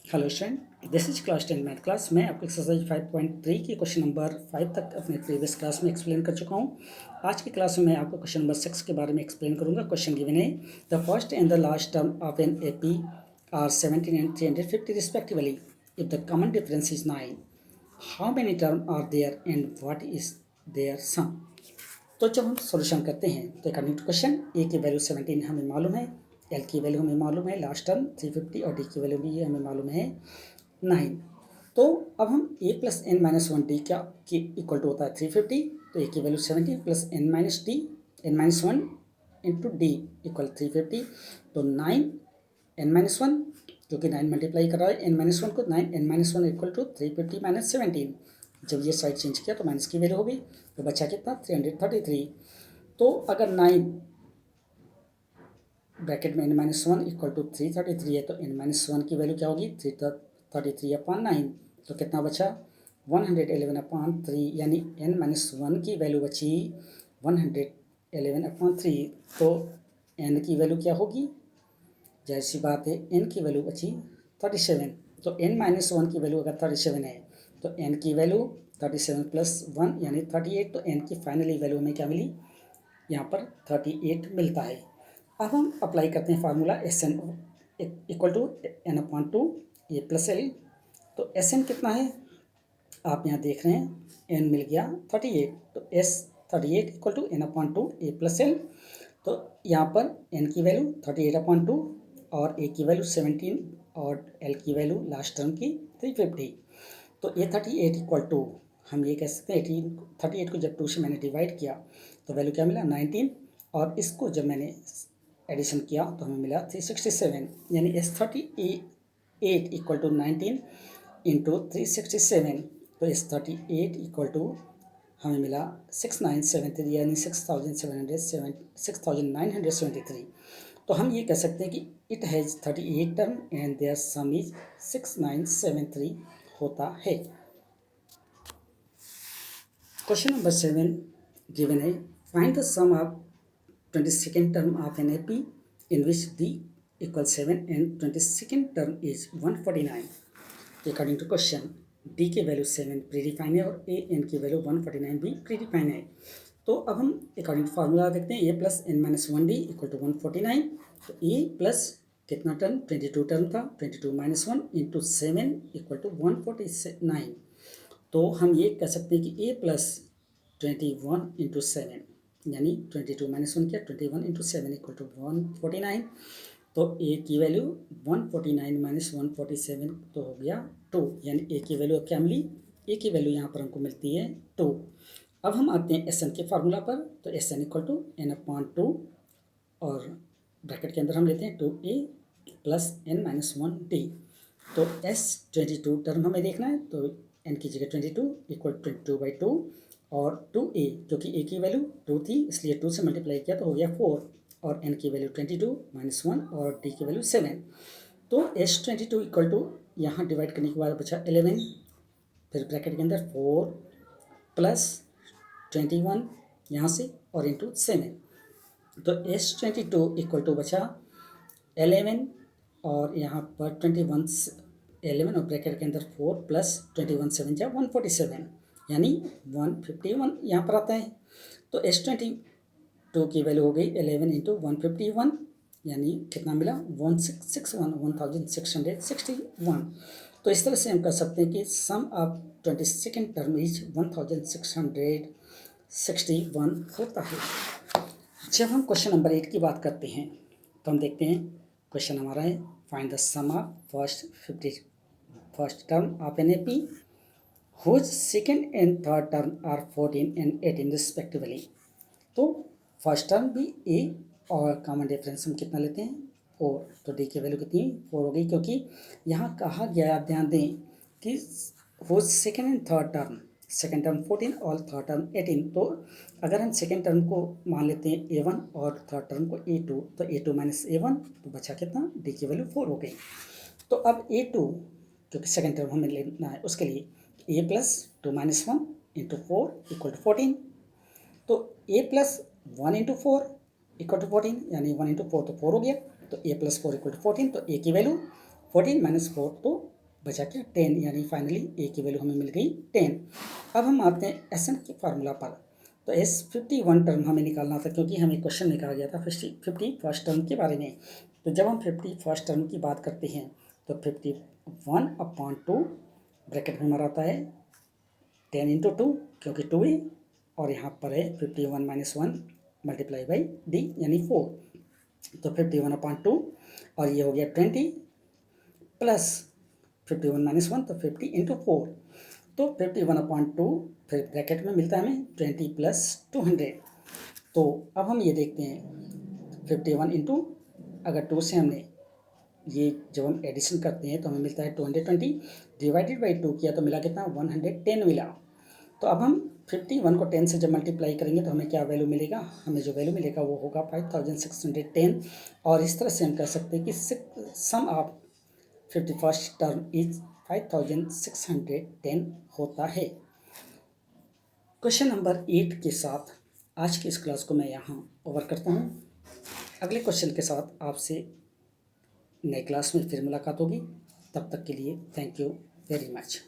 Hello student, this is class 10 math class. मैं आपको exercise 5.3 की क्वेश्चन नंबर 5 तक अपने प्रीवियस क्लास में एक्सप्लेन कर चुका हूँ। आज की क्लास में मैं आपको क्वेश्चन नंबर 6 के बारे में एक्सप्लेन करूँगा। क्वेश्चन गिवन है the first and the last term of an A P are 17 and 350 respectively. If the common difference is 9, how many term are there and what is there sum. तो जब हम solution करते हैं तो according to question ए की value 17 हमें मालूम है, एल की वैल्यू हमें मालूम है, लास्ट टर्म 350 और डी की वैल्यू भी हमें मालूम है 9। तो अब हम A plus N minus one D क्या की इक्वल टू होता है 350। तो ए की value 17 plus N minus D N minus one into D equal 350। तो 9 एन माइनस वन, क्योंकि 9 मल्टीप्लाई कर रहा है एन माइनस वन को, 9 N minus one equal to 350 minus 17। जब ये साइड चेंज किया तो माइनस की वैल्यू हो गई, तो बचा कितना 333। तो अगर 9 ब्रैकेट में N minus one equal to 333 है तो एन माइनस वन की वैल्यू क्या होगी 333 अपॉन 9। तो कितना बचा 111 अपॉन 3, यानी एन माइनस वन की वैल्यू बची 111 अपॉन 3। तो एन की वैल्यू क्या होगी, जैसी बात है एन की वैल्यू बची 37। तो एन माइनस वन की वैल्यू अगर 37 है तो एन की वैल्यू 37 प्लस वन यानी 38। तो एन की फाइनली वैल्यू में क्या मिली, यहाँ पर 38 मिलता है। अब हम अप्लाई करते हैं formula S N equal to N upon two A plus L. तो एस एन कितना है आप यहाँ देख रहे हैं, एन मिल गया 38। तो S 38 equal to N upon two A plus L. तो यहाँ पर एन की वैल्यू 38 अपॉन टू और ए की वैल्यू 17 और एल की वैल्यू लास्ट टर्म की 350। तो ए 38 इक्वल टू हम ये कह सकते हैं 38 को जब 2 से मैंने डिवाइड किया तो वैल्यू क्या मिला 19, और इसको जब मैंने एडिशन किया तो हमें मिला 367। यानी एस 38 इक्वल टू 19 इंटू 367। तो एस 38 इक्वल टू हमें मिला 6973, यानी 6973। तो हम ये कह सकते हैं कि it has 38 term and their sum is 6973 होता है। क्वेश्चन नंबर 7 गिवन है find the sum of 22nd term of an AP in which D equals 7 and 22nd term is 149. According to question, D की value 7 predefine है और A N की value 149 भी predefine है। तो अब हम अकॉर्डिंग टू फार्मूला देखते हैं, A plus N minus one D equal to 149। तो ए प्लस कितना टर्म 22 टर्म था, 22 minus one into 7 equal to 149। तो हम ये कह सकते हैं कि ए प्लस 21 इंटू 7 यानी 22 माइनस वन किया 21 इंटू 7 इक्वल टू 149। तो ए की वैल्यू 149 माइनस 147 तो हो गया 2, यानी ए की वैल्यू क्या मिली, ए की वैल्यू यहाँ पर हमको मिलती है 2। अब हम आते हैं एस एन के फार्मूला पर। तो S N equal to N upon 2 और ब्रैकेट के अंदर हम लेते हैं 2a plus N minus one D. तो एस 22 टर्म हमें देखना है, तो एन की जगह 22 इक्वल 22/2 और 2a, क्योंकि a की वैल्यू 2 थी इसलिए 2 से मल्टीप्लाई किया तो हो गया 4, और n की वैल्यू 22 माइनस 1 और d की वैल्यू 7। तो एस 22 इक्वल टू यहाँ डिवाइड करने के बाद बचा 11, फिर ब्रैकेट के अंदर 4 प्लस 21 यहाँ से और इंटू 7। तो एस 22 इक्वल टू बचा 11 और यहाँ पर 21 11 और ब्रैकेट के अंदर 4 प्लस 21 7 जा 147, यानी 151 यहाँ पर आता है। तो एस 22 की वैल्यू हो गई 11 इंटू 151, यानी कितना मिला 1661। तो इस तरह से हम कह सकते हैं कि सम ऑफ 22nd टर्म इज 1661 होता है। जब हम क्वेश्चन नंबर 8 की बात करते हैं तो हम देखते हैं क्वेश्चन हमारा है find the sum of first term of an AP whose second and third term are 14 and 18 respectively. तो फर्स्ट टर्म भी ए और कॉमन डिफरेंस हम कितना लेते हैं 4। तो डी की वैल्यू कितनी 4 हो गई, क्योंकि यहाँ कहा गया आप ध्यान दें कि whose second and third term, second term 14 और थर्ड टर्म 18। तो अगर हम सेकेंड टर्म को मान लेते हैं a1 और थर्ड टर्म को a2, तो a2 माइनस a1 तो बचा कितना d की वैल्यू 4 हो गई। तो अब a2 क्योंकि सेकेंड टर्म हमें लेना है उसके लिए a plus 2 minus 1 into 4 equal to 14। तो a plus 1 into 4 equal to 14, यानी 1 इंटू 4 तो 4 हो गया। तो a प्लस 4 इक्वल टू 14। तो a की वैल्यू 14 माइनस 4 तो बचा क्या 10, यानी फाइनली ए की वैल्यू हमें मिल गई 10। अब हम आते हैं एस एन के फार्मूला पर। तो एस 51 टर्म हमें निकालना था, क्योंकि हमें क्वेश्चन में कहा गया था 51st टर्म के बारे में। तो जब हम 51st टर्म की बात करते हैं तो 51/2 ब्रैकेट में हमारा आता है 10 × 2, क्योंकि 2 है, और यहाँ पर है 51 - 1 मल्टीप्लाई बाई डी यानी 4। तो 51/2 और ये हो गया 20 प्लस 51 - 1 तो 50 × 4। तो 51/2 फिर ब्रैकेट में मिलता है हमें 20 + 200। तो अब हम ये देखते हैं 51 इंटू, अगर 2 से हमने ये जब हम एडिशन करते हैं तो हमें मिलता है 220, डिवाइडेड बाई 2 किया तो मिला कितना 110 मिला। तो अब हम 51 को 10 से जब मल्टीप्लाई करेंगे तो हमें क्या वैल्यू मिलेगा, हमें जो वैल्यू मिलेगा वो होगा 5610। और इस तरह से हम कह सकते हैं कि सम ऑफ 51st टर्म इज 5610 होता है। क्वेश्चन नंबर 8 के साथ आज की इस क्लास को मैं यहाँ ओवर करता हूँ। अगले क्वेश्चन के साथ आपसे नए क्लास में फिर मुलाकात होगी। तब तक के लिए थैंक यू वेरी मच।